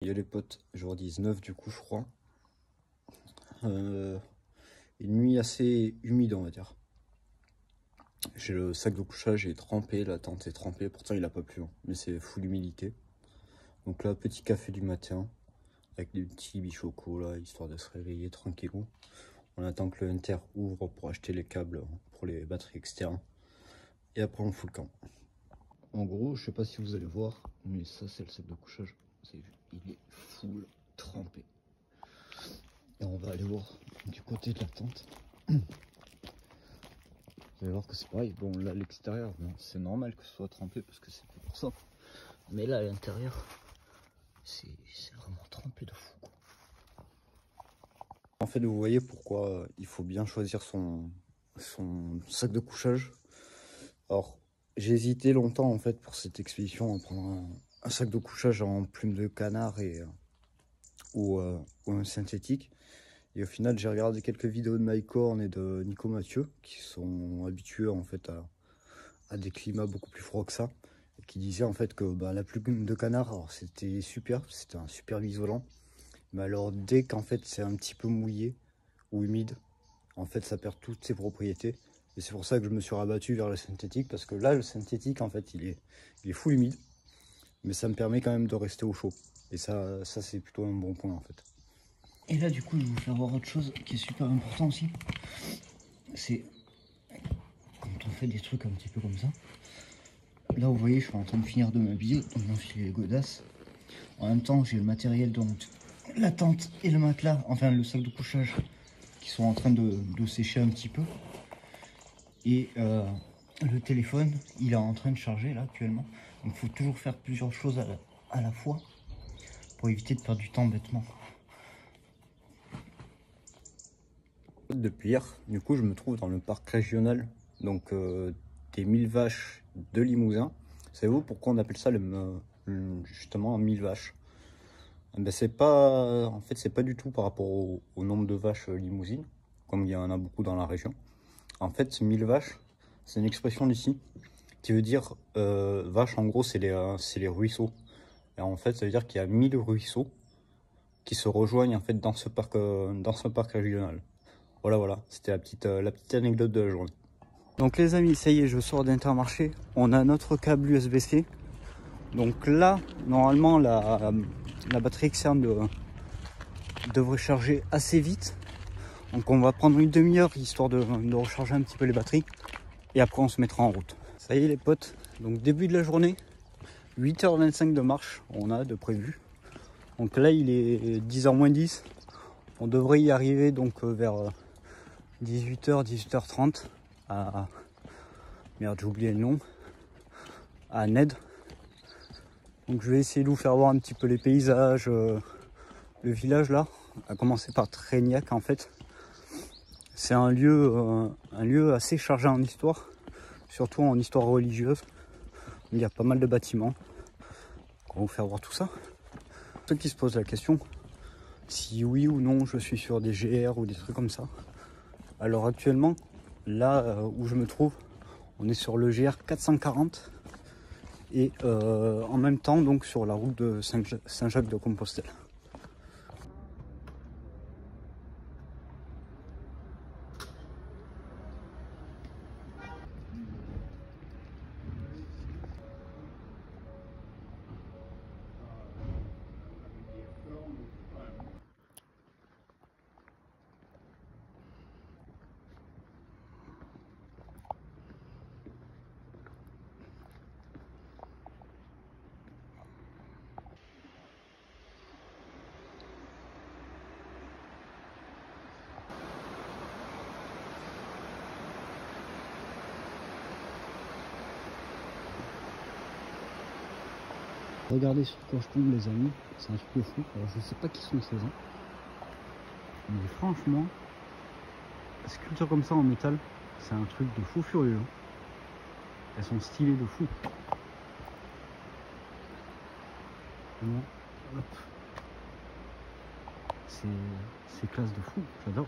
Il y a les potes, jour 19 du coup je crois. Une nuit assez humide on va dire. J'ai le sac de couchage est trempé, la tente est trempée, pourtant il a pas plu, hein, mais c'est full humidité. Donc là, petit café du matin, avec des petits bichocos là, histoire de se réveiller tranquillou. On attend que le Inter ouvre pour acheter les câbles pour les batteries externes. Et après on fout le camp. En gros, je sais pas si vous allez voir, mais ça c'est le sac de couchage. Il est full trempé. Et on va aller voir du côté de la tente. Vous allez voir que c'est pareil. Bon, là, à l'extérieur, bon, c'est normal que ce soit trempé parce que c'est fait pour ça. Mais là, à l'intérieur, c'est vraiment trempé de fou, quoi. En fait, vous voyez pourquoi il faut bien choisir son sac de couchage. Alors, j'ai hésité longtemps, en fait, pour cette expédition, à prendre un sac de couchage en plume de canard ou un synthétique. Et au final, j'ai regardé quelques vidéos de Mike Horn et de Nico Mathieu, qui sont habitués en fait à des climats beaucoup plus froids que ça, et qui disaient en fait que la plume de canard, c'était super, c'était un super isolant, mais alors dès qu'en fait c'est un petit peu mouillé ou humide, en fait ça perd toutes ses propriétés. Et c'est pour ça que je me suis rabattu vers le synthétique, parce que là le synthétique en fait il est full humide, mais ça me permet quand même de rester au chaud. Et ça c'est plutôt un bon point en fait. Et là, du coup, je vais vous faire voir autre chose qui est super important aussi. C'est quand on fait des trucs un petit peu comme ça. Là, vous voyez, je suis en train de finir de m'habiller, donc m'enfiler les godasses. En même temps, j'ai le matériel, donc la tente et le matelas, enfin le sac de couchage, qui sont en train de sécher un petit peu. Et le téléphone, il est en train de charger là actuellement. Donc, il faut toujours faire plusieurs choses à la fois pour éviter de perdre du temps bêtement. Depuis hier, du coup, je me trouve dans le parc régional donc des 1000 vaches de Limousin. Savez-vous pourquoi on appelle ça justement 1000 vaches? C'est pas, en fait, c'est pas du tout par rapport au nombre de vaches limousines, comme il y en a beaucoup dans la région. En fait, 1000 vaches, c'est une expression d'ici qui veut dire vaches. En gros, c'est les ruisseaux. Et en fait, ça veut dire qu'il y a 1000 ruisseaux qui se rejoignent en fait dans ce parc régional. Voilà, c'était la petite anecdote de la journée. Donc les amis, ça y est, je sors d'Intermarché. On a notre câble USB-C. Donc là, normalement, la batterie externe devrait charger assez vite. Donc on va prendre une demi-heure histoire de recharger un petit peu les batteries. Et après, on se mettra en route. Ça y est les potes, donc début de la journée, 8h25 de marche, on a de prévu. Donc là, il est 10h moins 10. On devrait y arriver donc vers 18h, 18h30 à... Merde, j'ai oublié le nom. À Ned. Donc je vais essayer de vous faire voir un petit peu les paysages, le village là. À commencer par Trégnac en fait. C'est un lieu assez chargé en histoire, surtout en histoire religieuse. Il y a pas mal de bâtiments. On va vous faire voir tout ça. Ceux qui se posent la question, si oui ou non je suis sur des GR ou des trucs comme ça. Alors actuellement, là où je me trouve, on est sur le GR 440 et en même temps donc sur la route de Saint-Jacques-de-Compostelle. Regardez sur quoi je tombe les amis, c'est un truc de fou. Alors je sais pas qui sont ces gens, mais franchement, la sculpture comme ça en métal, c'est un truc de fou furieux. Elles sont stylées de fou. Vraiment, hop. C'est classe de fou, j'adore.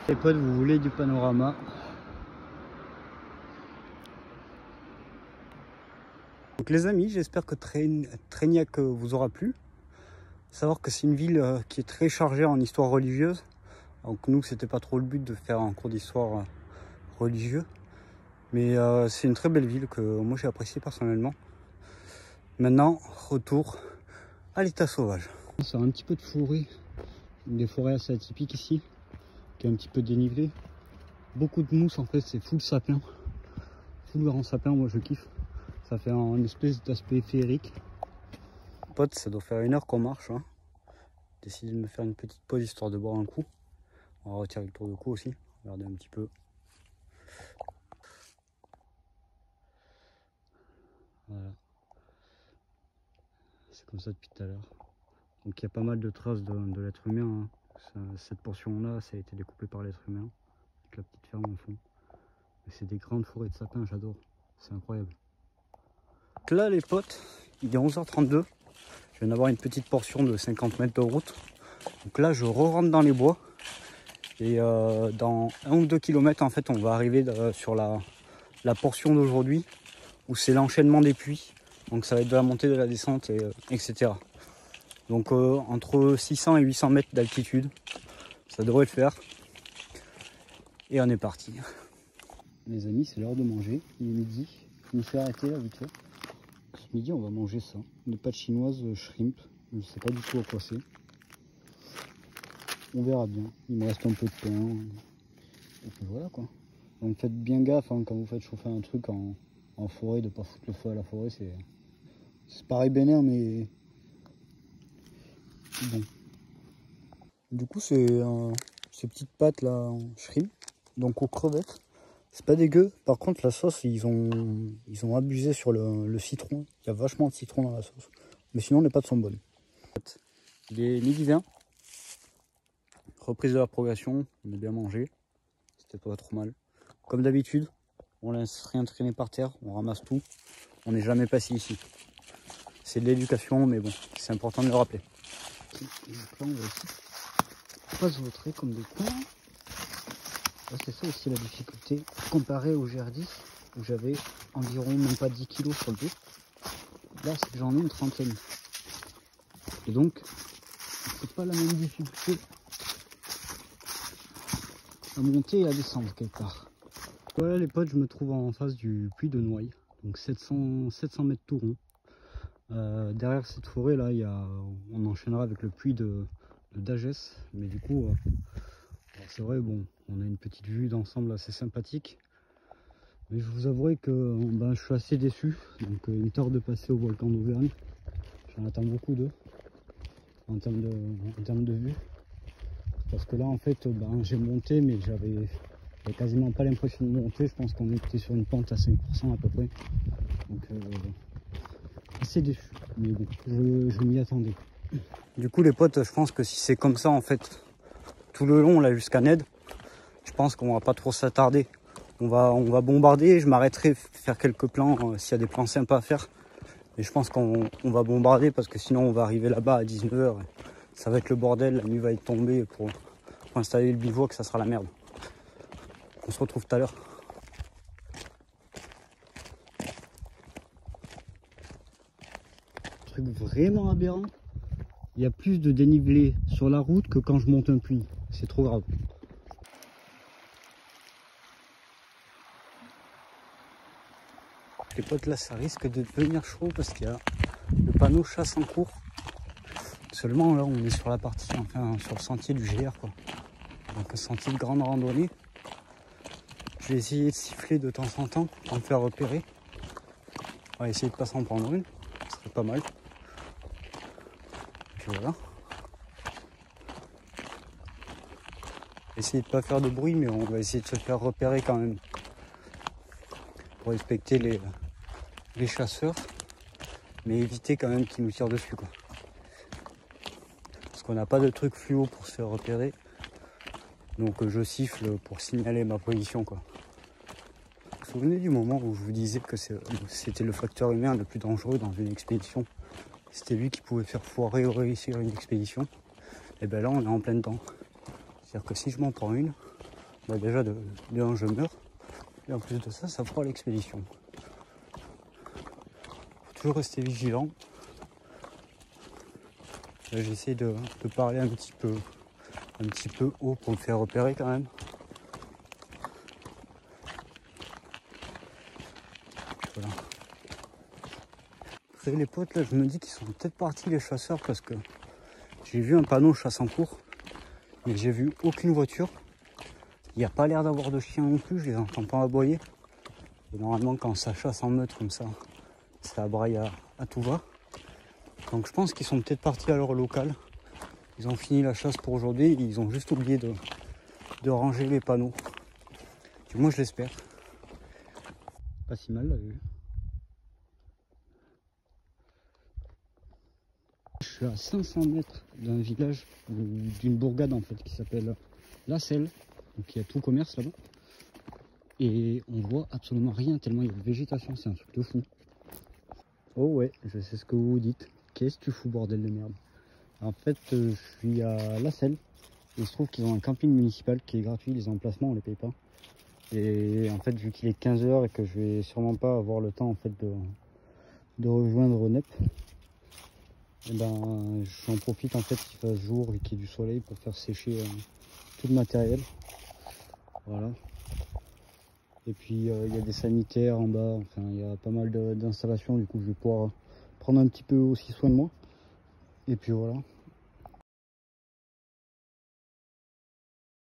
Les potes, vous voulez du panorama? Donc les amis, j'espère que Traignac vous aura plu. Savoir que c'est une ville qui est très chargée en histoire religieuse. Donc nous, c'était pas trop le but de faire un cours d'histoire religieux. Mais c'est une très belle ville que moi j'ai appréciée personnellement. Maintenant, retour à l'état sauvage. C'est un petit peu de forêt, des forêts assez atypiques ici, qui est un petit peu dénivelé. Beaucoup de mousse en fait, c'est full sapin. Full grand sapin, moi je kiffe. Ça fait une espèce d'aspect féerique. Potes, ça doit faire 1 heure qu'on marche. Hein. J'ai décidé de me faire une petite pause histoire de boire un coup. On va retirer le tour de cou aussi. Regardez un petit peu. Voilà. C'est comme ça depuis tout à l'heure. Donc il y a pas mal de traces de l'être humain. Hein. Cette portion-là, ça a été découpé par l'être humain. Avec la petite ferme en fond. C'est des grandes forêts de sapins, j'adore. C'est incroyable. Donc là les potes, il est 11h32. Je viens d'avoir une petite portion de 50 mètres de route. Donc là je re-rentre dans les bois. Et dans 1 ou 2 km en fait on va arriver sur la portion d'aujourd'hui où c'est l'enchaînement des puits. Donc ça va être de la montée, de la descente, etc. Donc entre 600 et 800 mètres d'altitude. Ça devrait le faire. Et on est parti. Les amis, c'est l'heure de manger. Il est midi. Je me suis arrêté là vite fait. Ce midi on va manger ça. Des pâtes chinoises shrimp. Je ne sais pas du tout à quoi c'est. On verra bien. Il me reste un peu de pain. Et puis voilà quoi. Donc faites bien gaffe hein, quand vous faites chauffer un truc en forêt, de ne pas foutre le feu à la forêt. C'est pareil bénin mais bon. Du coup c'est ces petites pâtes là en shrimp. Donc aux crevettes. C'est pas dégueu. Par contre la sauce ils ont abusé sur le citron. Il y a vachement de citron dans la sauce. Mais sinon les pâtes sont bonnes. Il est midi 20. Reprise de la progression, on a bien mangé, c'était pas trop mal. Comme d'habitude, on laisse rien traîner par terre, on ramasse tout, on n'est jamais passé ici. C'est de l'éducation, mais bon, c'est important de le rappeler. Donc là, on va ici pas se vautrer comme des cons. C'est ça aussi la difficulté, comparé au GR10, où j'avais environ même pas 10 kg sur le dos. Là, j'en ai une trentaine. Et donc, c'est pas la même difficulté à monter et à descendre quelque part. Voilà les potes, je me trouve en face du puits de Noailles, donc 700 mètres tout rond. Derrière cette forêt là, on enchaînera avec le puits de Dagès, mais du coup, c'est vrai, bon, on a une petite vue d'ensemble assez sympathique. Mais je vous avouerai que je suis assez déçu, donc il me tarde de passer au volcan d'Auvergne. J'en attends beaucoup d'eux, en termes de vue. Parce que là en fait j'ai monté mais j'avais quasiment pas l'impression de monter. Je pense qu'on était sur une pente à 5% à peu près. Donc assez déçu. Mais bon, je m'y attendais. Du coup les potes, je pense que si c'est comme ça en fait tout le long là jusqu'à Ned, je pense qu'on va pas trop s'attarder. On va bombarder, je m'arrêterai faire quelques plans s'il y a des plans sympas à faire. Mais je pense qu'on va bombarder parce que sinon on va arriver là-bas à 19h. Ça va être le bordel, la nuit va être tombée pour installer le bivouac, ça sera la merde. On se retrouve tout à l'heure. Truc vraiment aberrant, il y a plus de dénivelé sur la route que quand je monte un puits. C'est trop grave. Les potes là ça risque de devenir chaud parce qu'il y a le panneau chasse en cours. Seulement là on est sur la partie, enfin sur le sentier du GR quoi. Donc un sentier de grande randonnée. Je vais essayer de siffler de temps en temps pour me faire repérer. On va essayer de pas s'en prendre une, ce serait pas mal. Puis voilà. Essayer de pas faire de bruit mais on va essayer de se faire repérer quand même. Pour respecter les chasseurs. Mais éviter quand même qu'ils nous tirent dessus quoi. Parce qu'on n'a pas de truc fluo pour se faire repérer. Donc je siffle pour signaler ma position quoi. Vous vous souvenez du moment où je vous disais que c'était le facteur humain le plus dangereux dans une expédition? C'était lui qui pouvait faire foirer ou réussir une expédition. Et bien là on est en plein dedans. C'est-à-dire que si je m'en prends une, déjà de un je meurs. Et en plus de ça, ça fera l'expédition. Faut toujours rester vigilant. J'essaie de parler un petit peu haut pour me faire repérer quand même. Voilà. Vous savez les potes, là je me dis qu'ils sont peut-être partis les chasseurs parce que j'ai vu un panneau chasse en cours, mais j'ai vu aucune voiture. Il n'y a pas l'air d'avoir de chiens non plus, je les entends pas aboyer. Et normalement quand ça chasse en meute comme ça braille à tout va. Donc je pense qu'ils sont peut-être partis à l'heure locale. Ils ont fini la chasse pour aujourd'hui, ils ont juste oublié de ranger les panneaux. Du moins je l'espère. Pas si mal la vue. Je suis à 500 mètres d'un village, d'une bourgade en fait, qui s'appelle La Selle. Donc il y a tout commerce là-bas. Et on voit absolument rien tellement il y a de végétation, c'est un truc de fou. Oh ouais, je sais ce que vous vous dites. Qu'est-ce que tu fous bordel de merde? En fait, je suis à La Selle. Il se trouve qu'ils ont un camping municipal qui est gratuit, les emplacements on les paye pas. Et en fait, vu qu'il est 15 h et que je vais sûrement pas avoir le temps en fait de rejoindre Nep, et ben j'en profite en fait qu'il fasse jour et qu'il y ait du soleil pour faire sécher tout le matériel. Voilà. Et puis il y a des sanitaires en bas, enfin il y a pas mal d'installations, du coup je vais pouvoir prendre un petit peu aussi soin de moi. Et puis voilà.